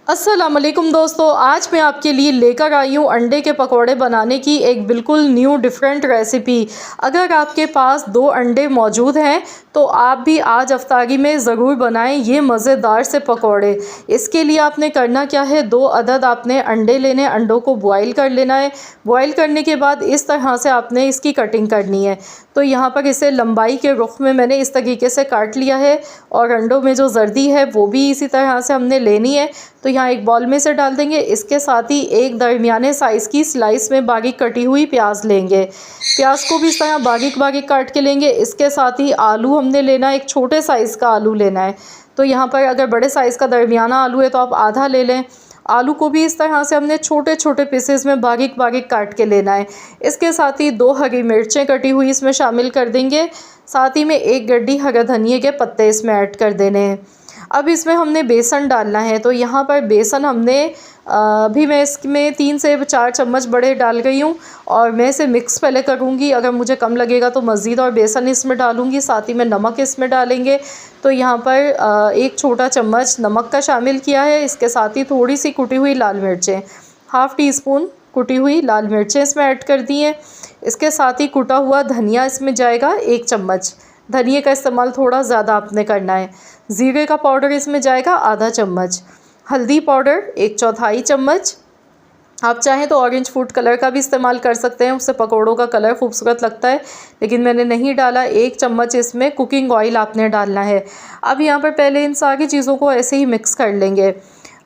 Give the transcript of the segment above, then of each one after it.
अस्सलाम वालेकुम दोस्तों, आज मैं आपके लिए लेकर आई हूँ अंडे के पकोड़े बनाने की एक बिल्कुल न्यू डिफरेंट रेसिपी। अगर आपके पास 2 अंडे मौजूद हैं तो आप भी आज अफ्तारी में ज़रूर बनाएं ये मज़ेदार से पकोड़े। इसके लिए आपने करना क्या है, 2 अदद आपने अंडे लेने, अंडों को बॉईल कर लेना है। बॉईल करने के बाद इस तरह से आपने इसकी कटिंग करनी है। तो यहाँ पर इसे लंबाई के रुख में मैंने इस तरीके से काट लिया है और अंडों में जो जर्दी है वो भी इसी तरह से हमने लेनी है। तो यहाँ एक बॉल में से डाल देंगे। इसके साथ ही एक दरमियाने साइज़ की स्लाइस में बारीक कटी हुई प्याज लेंगे। प्याज को भी इस तरह बारीक बारीक काट के लेंगे। इसके साथ ही आलू हमने लेना है, एक छोटे साइज़ का आलू लेना है। तो यहाँ पर अगर बड़े साइज़ का दरमियाना आलू है तो आप आधा ले लें। आलू को भी इस तरह से हमने छोटे छोटे पीसेस में बारीक बारीक काट के लेना है। इसके साथ ही 2 हरी मिर्चें कटी हुई इसमें शामिल कर देंगे। साथ ही में 1 गड्डी हरा धनिए के पत्ते इसमें ऐड कर देने हैं। अब इसमें हमने बेसन डालना है। तो यहाँ पर बेसन हमने अभी मैं इसमें 3 से 4 चम्मच बड़े डाल गई हूँ और मैं इसे मिक्स पहले करूँगी। अगर मुझे कम लगेगा तो मज़ीद और बेसन इसमें डालूँगी। साथ ही में नमक इसमें डालेंगे। तो यहाँ पर 1 छोटा चम्मच नमक का शामिल किया है। इसके साथ ही थोड़ी सी कुटी हुई लाल मिर्चें, हाफ़ टी स्पून कुटी हुई लाल मिर्चें इसमें ऐड कर दी हैं। इसके साथ ही कुटा हुआ धनिया इसमें जाएगा 1 चम्मच। धनिए का इस्तेमाल थोड़ा ज़्यादा आपने करना है। ज़ीरे का पाउडर इसमें जाएगा आधा चम्मच। हल्दी पाउडर 1/4 चम्मच। आप चाहें तो ऑरेंज फूड कलर का भी इस्तेमाल कर सकते हैं, उससे पकौड़ों का कलर खूबसूरत लगता है, लेकिन मैंने नहीं डाला। 1 चम्मच इसमें कुकिंग ऑयल आपने डालना है। अब यहाँ पर पहले इन सारी चीज़ों को ऐसे ही मिक्स कर लेंगे।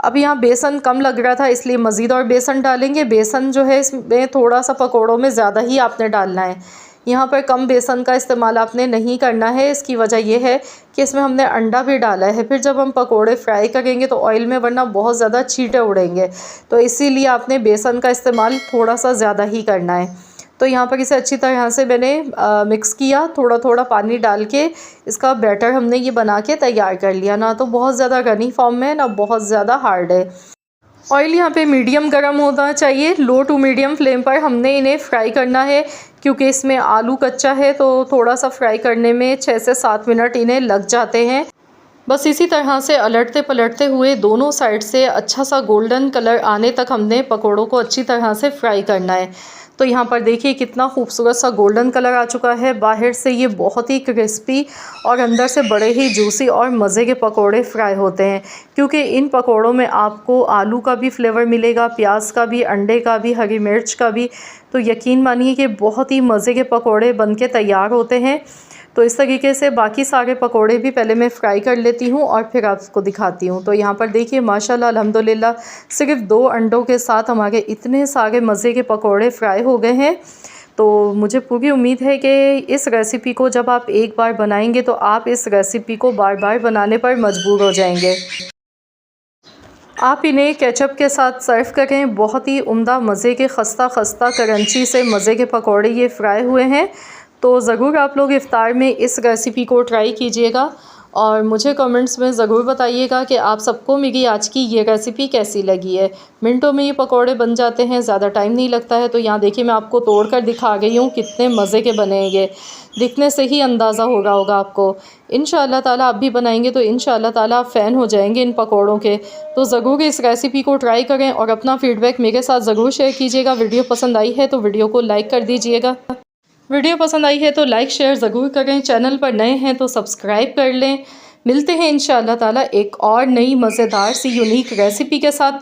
अब यहाँ बेसन कम लग रहा था इसलिए मज़ीद और बेसन डालेंगे। बेसन जो है इसमें थोड़ा सा पकौड़ों में ज़्यादा ही आपने डालना है। यहाँ पर कम बेसन का इस्तेमाल आपने नहीं करना है। इसकी वजह यह है कि इसमें हमने अंडा भी डाला है। फिर जब हम पकोड़े फ्राई करेंगे तो ऑयल में वरना बहुत ज़्यादा छींटे उड़ेंगे, तो इसीलिए आपने बेसन का इस्तेमाल थोड़ा सा ज़्यादा ही करना है। तो यहाँ पर इसे अच्छी तरह से मैंने मिक्स किया। थोड़ा थोड़ा पानी डाल के इसका बैटर हमने ये बना के तैयार कर लिया। ना तो बहुत ज़्यादा घनी फॉर्म में है, ना बहुत ज़्यादा हार्ड है। ऑयल यहाँ पे मीडियम गर्म होना चाहिए। लो टू मीडियम फ्लेम पर हमने इन्हें फ्राई करना है, क्योंकि इसमें आलू कच्चा है तो थोड़ा सा फ्राई करने में 6 से 7 मिनट इन्हें लग जाते हैं। बस इसी तरह से अलटते पलटते हुए दोनों साइड से अच्छा सा गोल्डन कलर आने तक हमने पकोड़ों को अच्छी तरह से फ्राई करना है। तो यहाँ पर देखिए कितना खूबसूरत सा गोल्डन कलर आ चुका है। बाहर से ये बहुत ही क्रिस्पी और अंदर से बड़े ही जूसी और मज़े के पकोड़े फ्राई होते हैं, क्योंकि इन पकोड़ों में आपको आलू का भी फ्लेवर मिलेगा, प्याज का भी, अंडे का भी, हरी मिर्च का भी। तो यकीन मानिए कि बहुत ही मज़े के पकोड़े बनके तैयार होते हैं। तो इस तरीके से बाकी सारे पकोड़े भी पहले मैं फ्राई कर लेती हूँ और फिर आपको दिखाती हूँ। तो यहाँ पर देखिए माशाल्लाह अल्हम्दुलिल्लाह सिर्फ 2 अंडों के साथ हमारे इतने सारे मज़े के पकोड़े फ्राई हो गए हैं। तो मुझे पूरी उम्मीद है कि इस रेसिपी को जब आप एक बार बनाएंगे तो आप इस रेसिपी को बार बार बनाने पर मजबूर हो जाएंगे। आप इन्हें केचप के साथ सर्व करें। बहुत ही उम्दा मज़े के खस्ता खस्ता करंची से मज़े के पकोड़े ये फ्राई हुए हैं। तो ज़रूर आप लोग इफ़्तार में इस रेसिपी को ट्राई कीजिएगा और मुझे कमेंट्स में ज़रूर बताइएगा कि आप सबको मेरी आज की ये रेसिपी कैसी लगी है। मिनटों में ये पकोड़े बन जाते हैं, ज़्यादा टाइम नहीं लगता है। तो यहाँ देखिए मैं आपको तोड़ कर दिखा गई हूँ कितने मज़े के बनेंगे। दिखने से ही अंदाज़ा हो रहा होगा आपको। इंशाअल्लाह ताला आप भी बनाएंगे तो इंशाअल्लाह ताला आप फ़ैन हो जाएंगे इन पकोड़ों के। तो ज़रूर इस रेसिपी को ट्राई करें और अपना फ़ीडबैक मेरे साथ ज़रूर शेयर कीजिएगा। वीडियो पसंद आई है तो वीडियो को लाइक कर दीजिएगा। वीडियो पसंद आई है तो लाइक शेयर ज़रूर करें। चैनल पर नए हैं तो सब्सक्राइब कर लें। मिलते हैं इंशाअल्लाह ताला एक और नई मज़ेदार सी यूनिक रेसिपी के साथ।